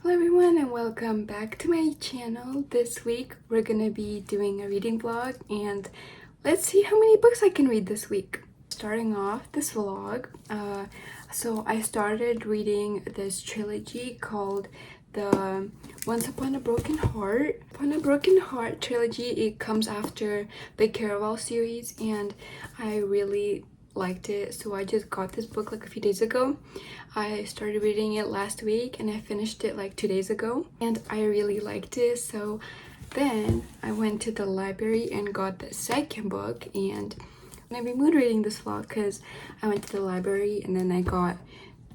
Hello everyone and welcome back to my channel. This week we're gonna be doing a reading vlog and let's see how many books I can read this week. Starting off this vlog, so I started reading this trilogy called the Once Upon a Broken Heart. Upon a Broken Heart trilogy, it comes after the Caraval series and I really liked it, so I just got this book like a few days ago. I started reading it last week and I finished it like 2 days ago and I really liked it. So then I went to the library and got the second book, and I'm gonna be mood reading this vlog because I went to the library and then I got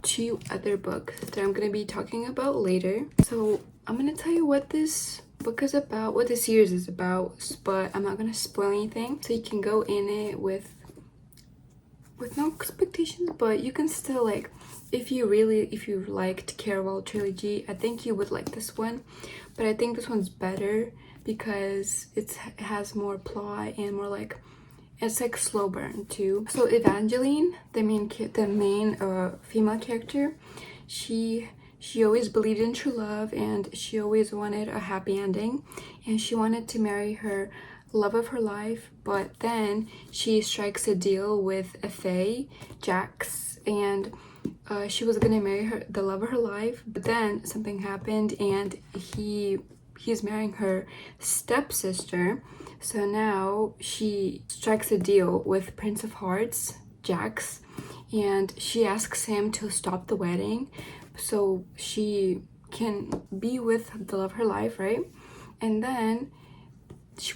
2 other books that I'm gonna be talking about later. So I'm gonna tell you what this book is about, what the series is about, but I'm not gonna spoil anything, so you can go in it with no expectations, but you can still, like, if you liked Caraval trilogy, I think you would like this one. But I think this one's better because it has more plot and more like, it's like slow burn too. So Evangeline, the main female character, she always believed in true love and she always wanted a happy ending, and she wanted to marry her love of her life, but then she strikes a deal with a fae, Jax, and she was gonna marry the love of her life, but then something happened and he's marrying her stepsister. So now she strikes a deal with Prince of Hearts, Jax, and she asks him to stop the wedding so she can be with the love of her life, right? And then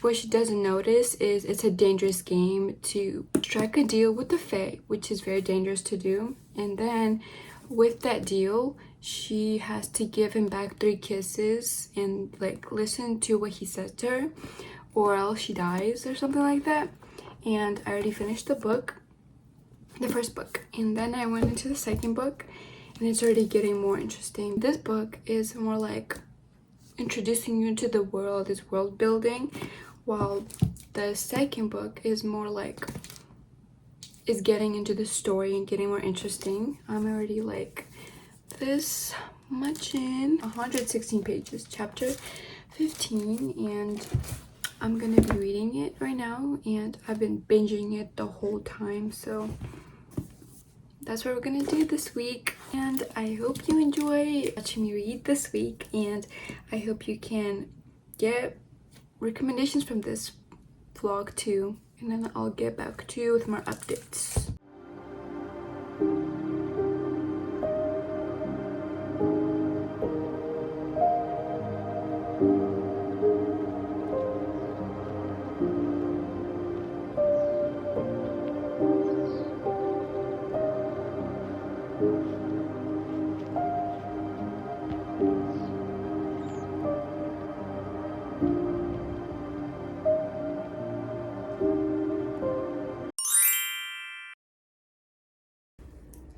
what she doesn't notice is it's a dangerous game to strike a deal with the fae, which is very dangerous to do. And then with that deal, she has to give him back 3 kisses and like listen to what he says to her, or else she dies or something like that. And I already finished the book, the first book, and then I went into the second book and it's already getting more interesting. This book is more like introducing you to the world, is world building, while the second book is more like is getting into the story and getting more interesting. I'm already like this much in, 116 pages, chapter 15, and I'm gonna be reading it right now, and I've been binging it the whole time, so that's what we're gonna do this week. And I hope you enjoy watching me read this week, and I hope you can get recommendations from this vlog too, and then I'll get back to you with more updates.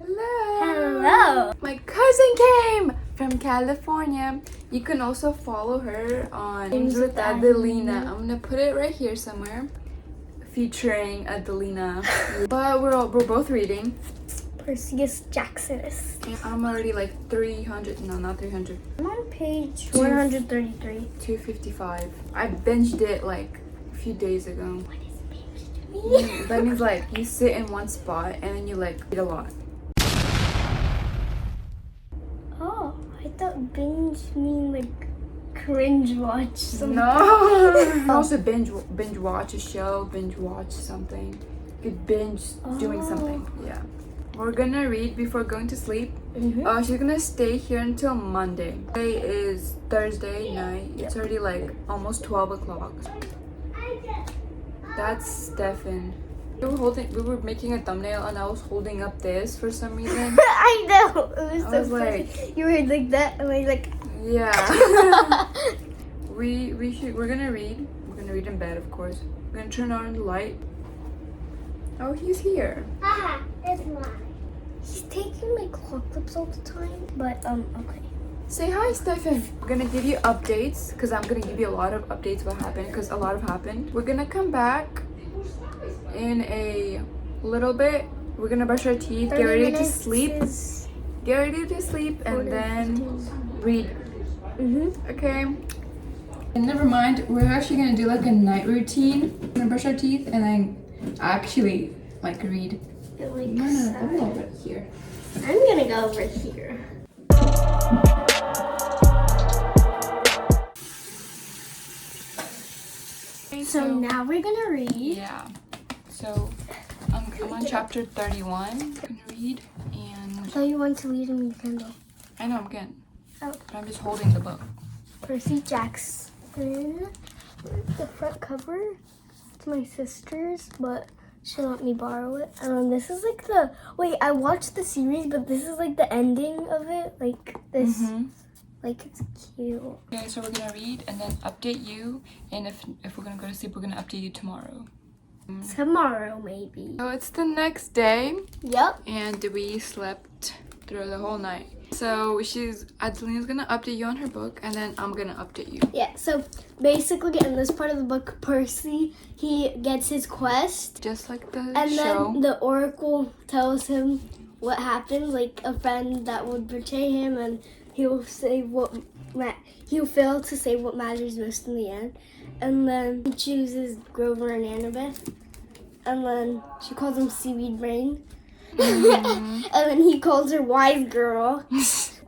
Hello! My cousin came from California. You can also follow her on Games with Adelina. I'm gonna put it right here somewhere, featuring Adelina. But we're both reading Perseus Jackson. I'm already like 300, no, not 300. I'm on page 133. 255. I binged it like a few days ago. What is page? That means like you sit in one spot and then you like read a lot. Oh, I thought binge mean like cringe watch something. No! Also binge watch a show, binge watch something. You could binge doing something. Yeah. We're gonna read before going to sleep. She's gonna stay here until Monday. Today is Thursday night. It's already like almost 12 o'clock. That's Stefan. We were making a thumbnail and I was holding up this for some reason. I know. It was I so was funny. like, You were like that, and I was like, yeah. We're gonna read. We're gonna read in bed, of course. We're gonna turn on the light. Oh, he's here. haha, it's mine. He's taking my claw clips all the time, but okay. Say hi, Stefan. We're gonna give you updates because I'm gonna give you a lot of updates what happened, because a lot have happened. We're gonna come back in a little bit. We're gonna brush our teeth, get ready to sleep. Get ready to sleep, and then read Okay. And never mind, we're actually gonna do like a night routine. We're gonna brush our teeth and then actually like read. No, go over here. I'm gonna go over here. Okay, So now we're gonna read. yeah. So I'm on chapter 31. I'm gonna read and So you want to read in your Kindle? I know I'm good. Oh. But I'm just holding the book. Percy Jackson. The front cover. It's my sister's, but she let me borrow it. This is like the I watched the series, but this is like the ending of it. Like this. Like it's cute. Okay, so we're gonna read and then update you, and if we're gonna go to sleep, we're gonna update you tomorrow. Tomorrow maybe. So it's the next day, Yep. and we slept through the whole night. So Adelina's gonna update you on her book, and then I'm gonna update you. Yeah, so basically in this part of the book, Percy, he gets his quest. Just like the And show. then the Oracle tells him what happens, like a friend that would betray him, and he'll fail to say what matters most in the end. And then he chooses Grover and Annabeth. And then she calls him Seaweed Brain. And then he calls her Wise Girl.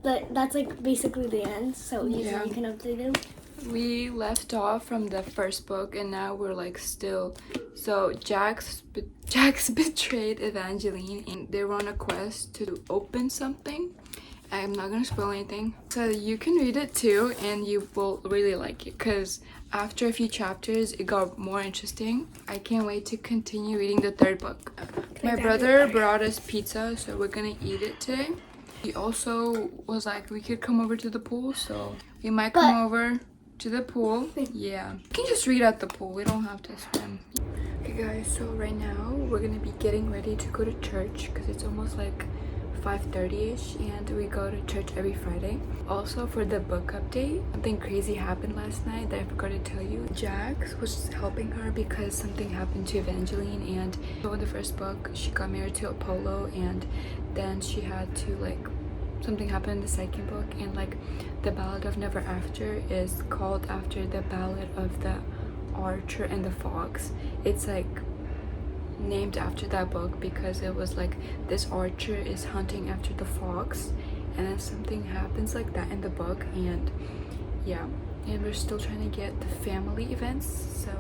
But that's like basically the end. So easily you can update him. We left off from the first book, and now we're like still. So Jax betrayed Evangeline, and they were on a quest to open something. I'm not gonna spoil anything, so you can read it too, and you will really like it. Cause after a few chapters, it got more interesting. I can't wait to continue reading the third book. My brother brought us pizza, so we're gonna eat it today. He also was like, we could come over to the pool, so we might come over to the pool. Yeah, you can just read at the pool. We don't have to swim. Okay, guys. So right now we're gonna be getting ready to go to church because it's almost like 5:30ish, and we go to church every Friday. Also, for the book update, something crazy happened last night that I forgot to tell you. Jax was helping her because something happened to Evangeline, and so in the first book she got married to Apollo, and then she had to something happened in the second book, and the Ballad of Never After is called after the Ballad of the Archer and the Fox. It's named after that book because it was this archer is hunting after the fox, and then something happens like that in the book, and yeah, and we're still trying to get the family events. So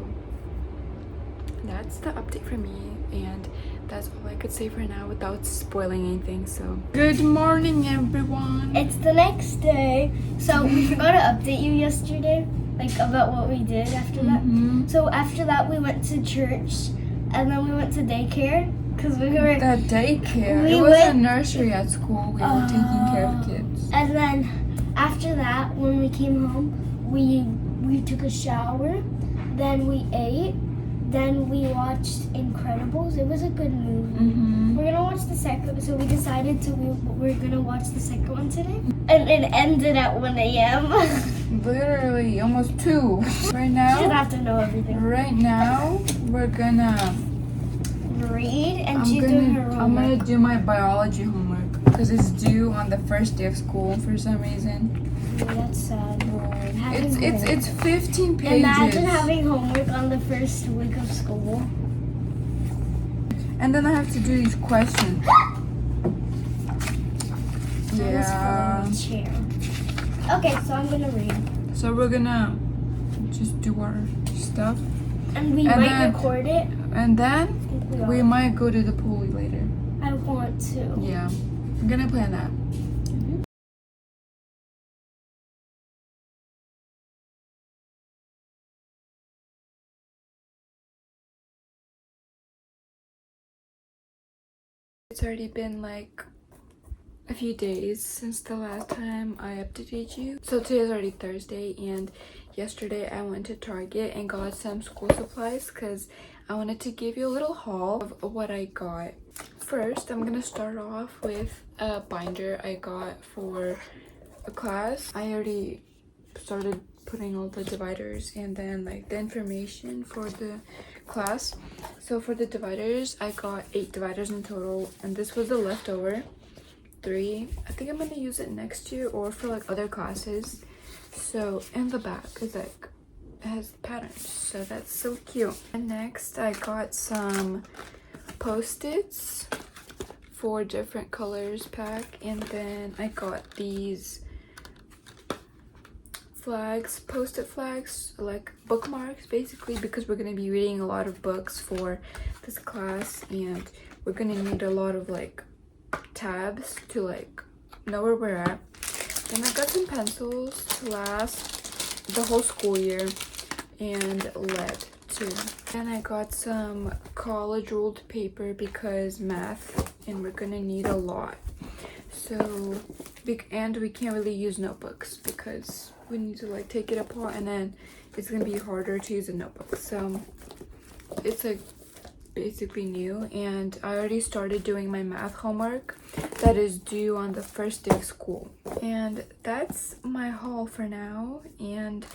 that's the update for me, and that's all I could say for now without spoiling anything. So good morning, everyone. It's the next day. So we forgot to update you yesterday, about what we did after that. So after that we went to church, and then we went to daycare because we were the daycare. It was a nursery at school. We were taking care of kids. And then after that, when we came home, we took a shower, then we ate, then we watched Incredibles. It was a good movie. We're gonna watch the second, so we decided we're gonna watch the second one today, and it ended at 1 a.m. Literally almost 2. Right now. You don't have to know everything. Right now, we're gonna read, and she's doing her homework. I'm gonna do my biology homework because it's due on the first day of school for some reason. Yeah, that's sad. It's 15 pages. Imagine having homework on the first week of school. And then I have to do these questions. Yeah. Okay, so I'm gonna read. So we're gonna just do our stuff. And we might record it. And then we might go to the pool later. I want to. Yeah. I'm gonna plan that. It's already been a few days since the last time I updated you. So today's already Thursday, and yesterday I went to Target and got some school supplies because I wanted to give you a little haul of what I got. First, I'm gonna start off with a binder I got for a class. I already started putting all the dividers and then the information for the class. So for the dividers, I got 8 dividers in total, and this was the leftover 3. I think I'm gonna use it next year or for other classes. So in the back is like, it has patterns, so that's so cute. And next I got some Post-its for different colors pack, and then I got these flags, Post-it flags, like bookmarks basically, because we're going to be reading a lot of books for this class, and we're going to need a lot of like tabs to like know where we're at. And I got some pencils to last the whole school year, and lead too. And I got some college ruled paper because math, and we're gonna need a lot. So, and we can't really use notebooks because we need to like take it apart, and then it's gonna be harder to use a notebook. So it's like basically new, and I already started doing my math homework that is due on the first day of school. And that's my haul for now. And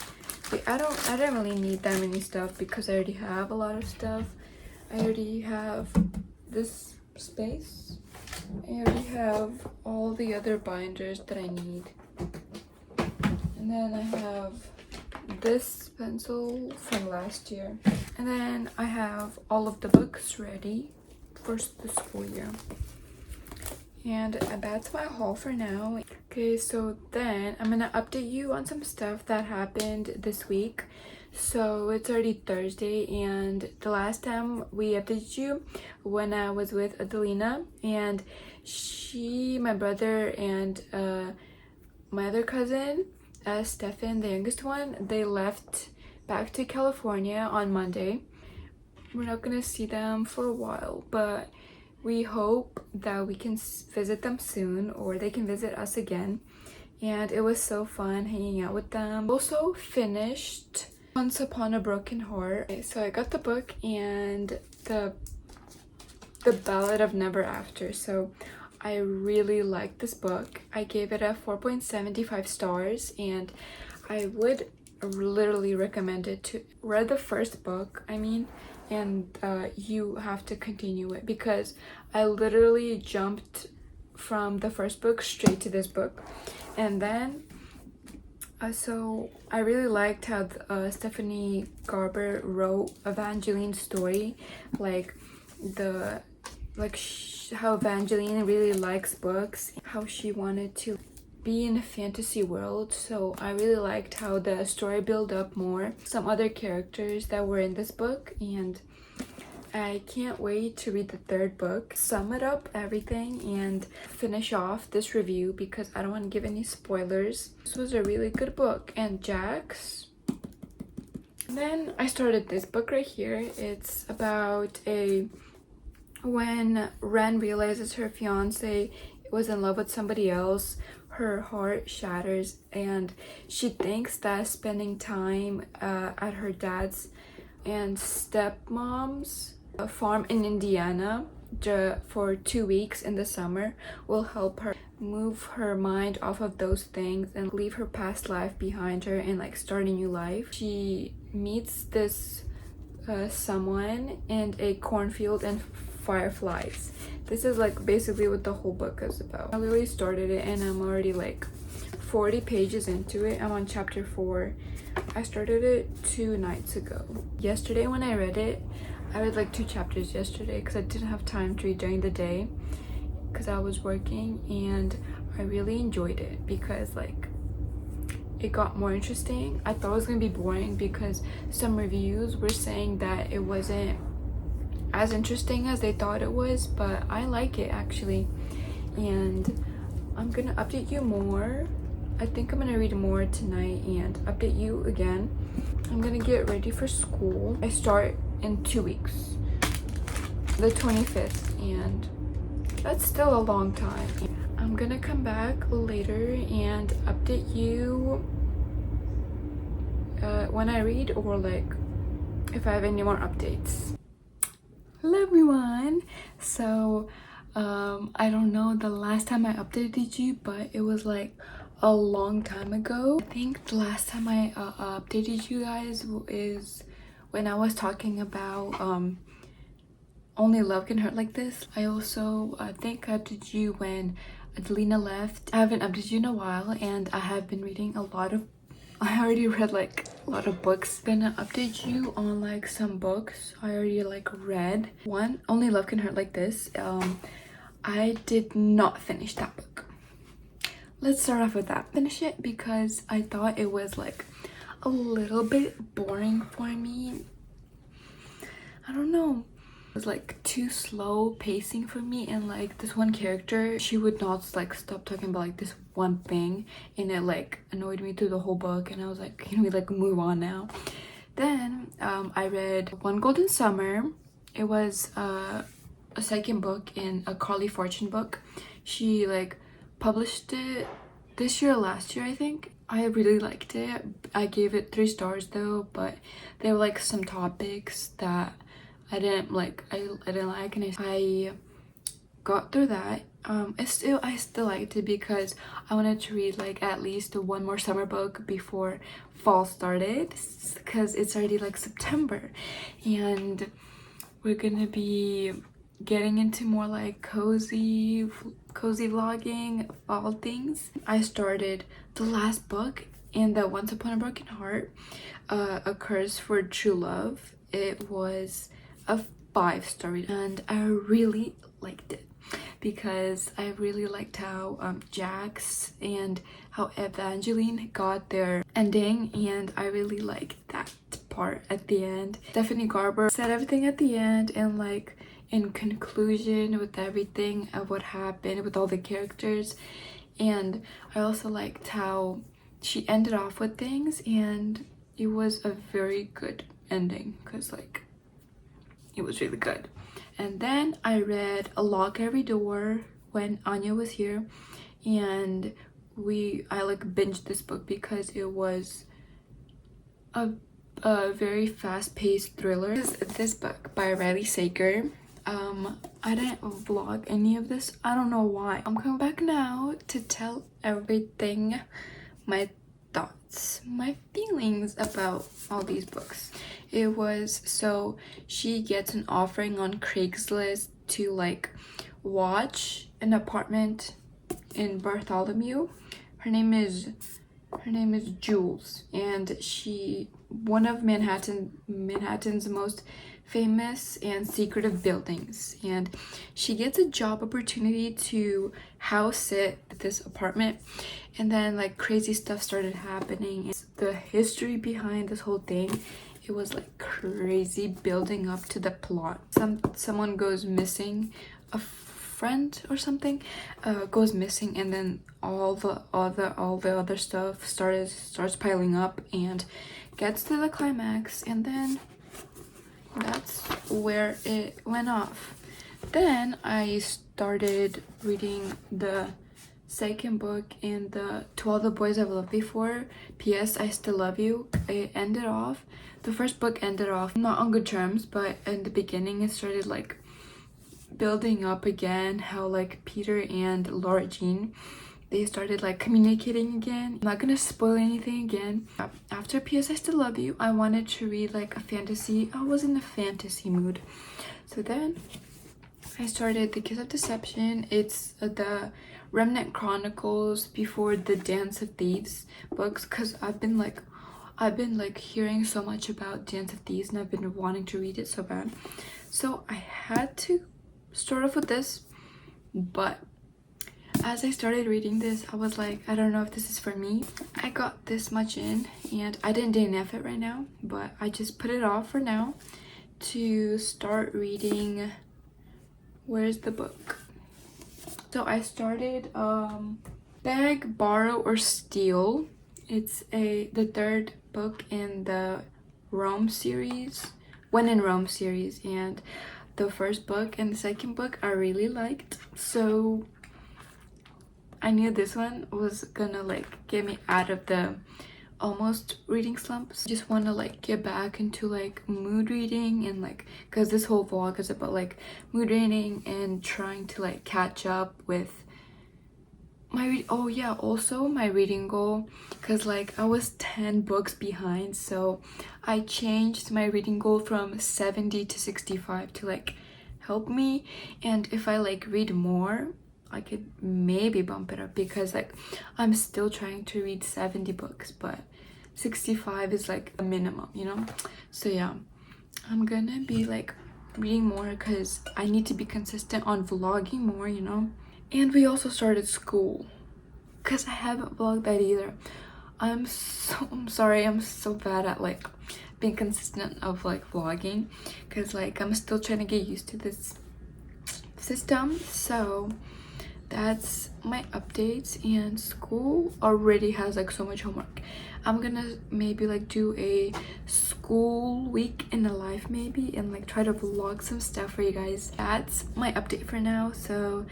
I don't really need that many stuff because I already have a lot of stuff. I already have this space. I already have all the other binders that I need. And then I have this pencil from last year. And then I have all of the books ready for the school year. And that's my haul for now. Okay, so then I'm gonna update you on some stuff that happened this week. So it's already Thursday, and the last time we updated you when I was with Adelina, and my brother, and my other cousin, Stefan, the youngest one, they left back to California on Monday. We're not gonna see them for a while, but we hope that we can visit them soon, or they can visit us again. And it was so fun hanging out with them. Also finished Once Upon a Broken Heart. Okay, so I got the book and the Ballad of Never After. So I really liked this book. I gave it a 4.75 stars, and I would literally recommend it to read the first book, and you have to continue it, because I literally jumped from the first book straight to this book. And then so I really liked how Stephanie Garber wrote Evangeline's story, how Evangeline really likes books, how she wanted to be in a fantasy world. So I really liked how the story built up more, some other characters that were in this book, and I can't wait to read the third book, sum it up everything, and finish off this review because I don't want to give any spoilers. This was a really good book. And Jax. And then I started this book right here. It's about when Ren realizes her fiance was in love with somebody else, her heart shatters, and she thinks that spending time at her dad's and stepmom's farm in Indiana for 2 weeks in the summer will help her move her mind off of those things and leave her past life behind her and like start a new life. She meets this someone in a cornfield and fireflies. This is like basically what the whole book is about. I literally started it and I'm already like 40 pages into it. I'm on chapter 4. I started it 2 nights ago. Yesterday when I read it, I read like 2 chapters yesterday because I didn't have time to read during the day because I was working, and I really enjoyed it because like it got more interesting. I thought it was gonna be boring because some reviews were saying that it wasn't as interesting as they thought it was, but I like it actually, and I'm gonna update you more. I think I'm gonna read more tonight and update you again. I'm gonna get ready for school. I start in 2 weeks, the 25th, and that's still a long time. I'm gonna come back later and update you when I read, or like if I have any more updates. Hello everyone. So I don't know the last time I updated you, but it was like a long time ago. I think the last time I updated you guys is when I was talking about Only Love Can Hurt Like This. I also think I updated you when Adelina left. I haven't updated you in a while, and I have been reading a lot of I already read like a lot of books. Gonna update you on like some books I already like read. One, Only Love Can Hurt Like This. I did not finish that book. Let's start off with that. Finish it because I thought it was like a little bit boring for me. I don't know. It was like too slow pacing for me, and like this one character, she would not like stop talking about like this one thing, and it like annoyed me through the whole book, and I was like, can we like move on now? Then I read One Golden Summer. It was a second book in a Carly Fortune book. She like published it this year or last year, I think. I really liked it. I gave it 3 stars though, but there were like some topics that I didn't like. I didn't like, and I got through that. I still liked it because I wanted to read like at least one more summer book before fall started, because it's already like September, and we're gonna be getting into more like cozy vlogging fall things. I started the last book in the Once Upon a Broken Heart, A Curse for True Love. It was a 5-star, and I really liked it because I really liked how Jax and how Evangeline got their ending, and I really liked that part at the end. Stephanie Garber said everything at the end, and like in conclusion with everything of what happened with all the characters. And I also liked how she ended off with things, and it was a very good ending because like it was really good. And then I read A Lock Every Door when Anya was here, and I like binged this book because it was a very fast-paced thriller. This book by Riley Sager. I didn't vlog any of this. I don't know why. I'm coming back now to tell everything, my thoughts, my feelings about all these books. It was, so she gets an offering on Craigslist to like watch an apartment in Bartholomew. Her name is Jules, and she one of Manhattan's most famous and secretive buildings, and she gets a job opportunity to house sit at this apartment, and then like crazy stuff started happening. The history behind this whole thing, it was like crazy building up to the plot. Someone goes missing, a friend or something goes missing, and then all the other stuff starts piling up and gets to the climax, and then that's where it went off. Then I started reading the second book in the To All the Boys I've Loved Before, P.S. I Still Love You. The first book ended off not on good terms, but in the beginning it started like building up again, how like Peter and Laura Jean, they started like communicating again. I'm not gonna spoil anything again. After P.S. I Still Love You, I wanted to read like a fantasy. I was in a fantasy mood, so then I started The Kiss of Deception. It's the Remnant Chronicles before the Dance of Thieves books, because I've been like hearing so much about Dance of Thieves, and I've been wanting to read it so bad, so I had to start off with this. But as I started reading this, I was like, I don't know if this is for me. I got this much in, and I didn't DNF it right now, but I just put it off for now to start reading. Where's the book? So I started Beg, Borrow, or Steal. It's the 3rd book in the Rome series, When in Rome series, and the first book and the second book I really liked, so I knew this one was gonna like get me out of the almost reading slumps. I just want to like get back into like mood reading, and like because this whole vlog is about like mood reading and trying to like catch up with my also my reading goal, because like I was 10 books behind, so I changed my reading goal from 70 to 65 to like help me, and if I like read more I could maybe bump it up, because like I'm still trying to read 70 books, but 65 is like a minimum, you know. So yeah, I'm gonna be like reading more because I need to be consistent on vlogging more, you know. And we also started school because I haven't vlogged that either. I'm sorry, I'm so bad at like being consistent of like vlogging because like I'm still trying to get used to this system. So that's my updates, and school already has like so much homework. I'm gonna maybe like do a school week in the life maybe, and like try to vlog some stuff for you guys. That's my update for now. So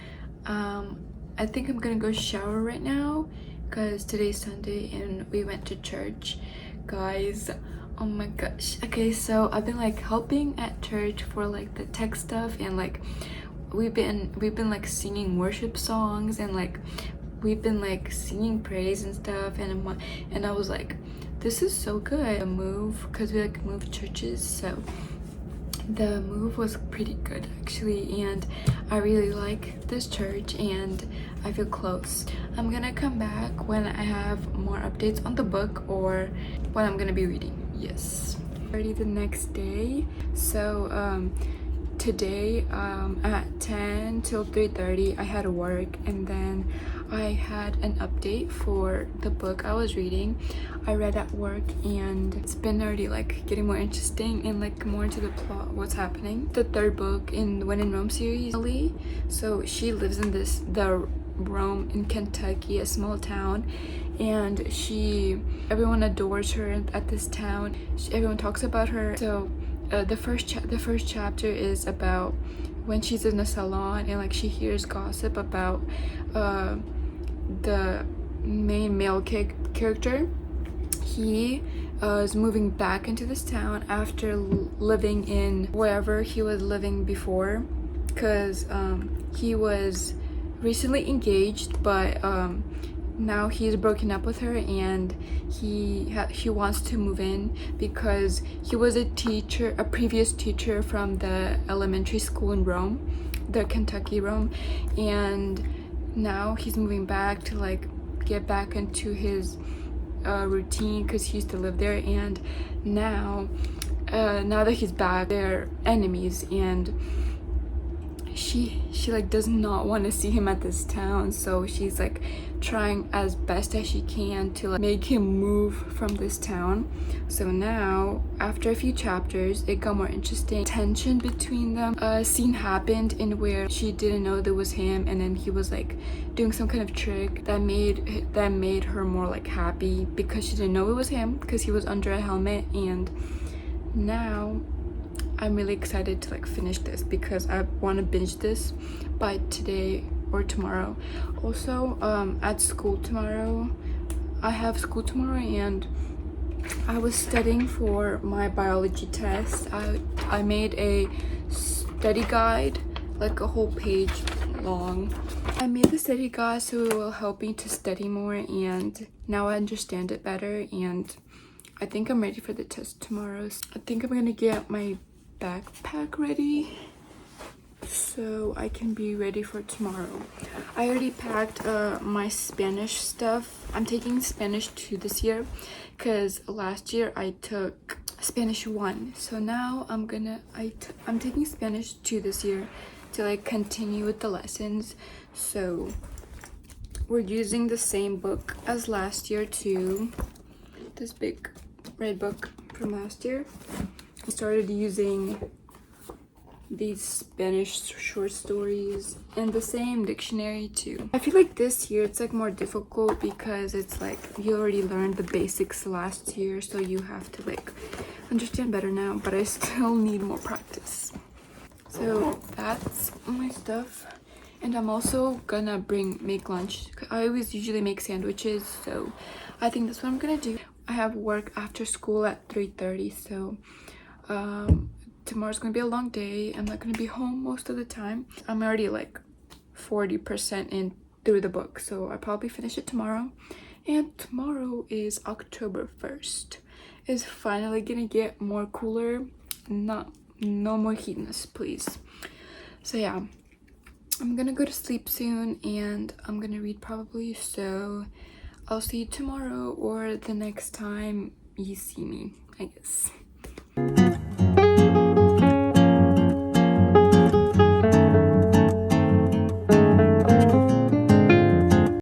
I think I'm gonna go shower right now because today's Sunday and we went to church, guys. Oh my gosh. Okay, so I've been like helping at church for like the tech stuff, and like we've been like singing worship songs, and like we've been like singing praise and stuff, and I was like, this is so good. The move, because we like moved churches, so the move was pretty good actually, and I really like this church and I feel close. I'm gonna come back when I have more updates on the book or what I'm gonna be reading. Yes, already the next day. So today at 10 till 3:30 I had work, and then I had an update for the book I was reading. I read at work, and it's been already like getting more interesting and like more into the plot, what's happening. The third book in the When in Rome series. So she lives in the Rome in Kentucky, a small town, and everyone adores her at this town. Everyone talks about her. So the first chapter is about when she's in the salon, and like she hears gossip about the main male character. He is moving back into this town after living in wherever he was living before, because he was recently engaged, but now he's broken up with her, and he wants to move in because he was a previous teacher from the elementary school in Rome, the Kentucky Rome, and now he's moving back to like get back into his routine because he used to live there. And now that he's back, they're enemies, and she like does not want to see him at this town, so she's like trying as best as she can to like make him move from this town. So now after a few chapters it got more interesting. Tension between them. A scene happened in where she didn't know that was him, and then he was like doing some kind of trick that made her more like happy because she didn't know it was him because he was under a helmet. And now I'm really excited to like finish this because I want to binge this by today or tomorrow. Also at school tomorrow, I have school tomorrow, and I was studying for my biology test. I made a study guide, like a whole page long. I made the study guide so it will help me to study more, and now I understand it better, and I think I'm ready for the test tomorrow. I think I'm gonna get my backpack ready so I can be ready for tomorrow. I already packed my Spanish stuff. I'm taking Spanish 2 this year because last year I took Spanish 1. So now I'm taking Spanish 2 this year to like continue with the lessons. So we're using the same book as last year too. This big red book from last year. I started using these Spanish short stories and the same dictionary too. I feel like this year it's like more difficult because it's like you already learned the basics last year, so you have to like understand better now, but I still need more practice. So that's my stuff, and I'm also gonna make lunch. I always usually make sandwiches, so I think that's what I'm gonna do. I have work after school at 3:30, so tomorrow's gonna be a long day. I'm not gonna be home most of the time. I'm already like 40% in through the book, so I'll probably finish it tomorrow. And tomorrow is October 1st. It's finally gonna get more cooler. No more heatness, please. So yeah, I'm gonna go to sleep soon, and I'm gonna read probably. So I'll see you tomorrow or the next time you see me, I guess.